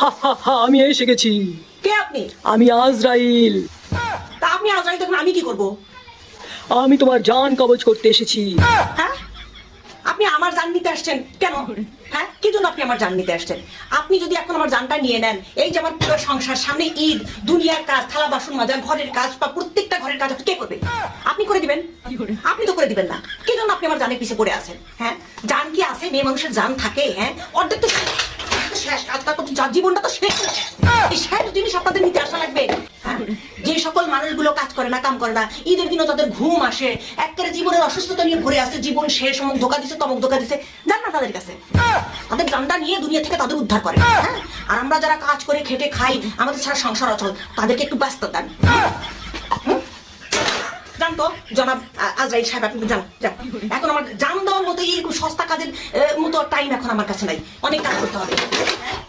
হা হা হা, আমি এসে গেছি। কে আপনি? আমি আজরাইল। তা আপনি আজরাইল তখন আমি কি করব? আমি তোমার জান কবজ করতে এসেছি। হ্যাঁ, আপনি আমার জান নিতে আসছেন কেন? হ্যাঁ, কি জন্য আপনি আমার জান নিতে আসছেন? আপনি যদি এখন আমার জানটা নিয়ে নেন, এই যে আমার পুরো সংসার, সামনে ঈদ, দুনিয়ার কাজ, থালা বাসন মাজা, ঘরের কাজ বা প্রত্যেকটা ঘরের কাজ কে করবে? আপনি করে দিবেন? আপনি তো করে দিবেন না। কি জন্য আপনি আমার জানের পিছে পড়ে আছেন? হ্যাঁ, জান কি আছে? মেয়ে মানুষের জান থাকে? হ্যাঁ, অর্ধেক তো শেষ, আজকাল তো জীবনটা তো শেষ হয়ে গেছে। এই শেষ জিনিস আপনাদের নিতে আসা লাগবে? হ্যাঁ, যে সকল মানুষগুলো কাজ করে না, কাম করে না, ঈদের দিনও তাদের ঘুম আসে, একেবারে জীবনের অসুস্থতা নিয়ে ভরে আছে, জীবন শেষ, অমুক ধোকা দিছে, তমুক ধোকা দিছে, যান না তাদের কাছে, তাদের জানটা নিয়ে দুনিয়া থেকে তাদের উদ্ধার করে। হ্যাঁ, আর আমরা যারা কাজ করে খেটে খাই, আমাদের ছাড়া সংসার অচল, তাদেরকে একটু ব্যস্ত দেন। জান তো জনাব আজরাইল সাহেব, আপনি যান যান। এখন আমার জান দেওয়ার মতো এই সস্তা কাজের মতো টাইম এখন আমার কাছে নাই, অনেক কাজ করতে হবে।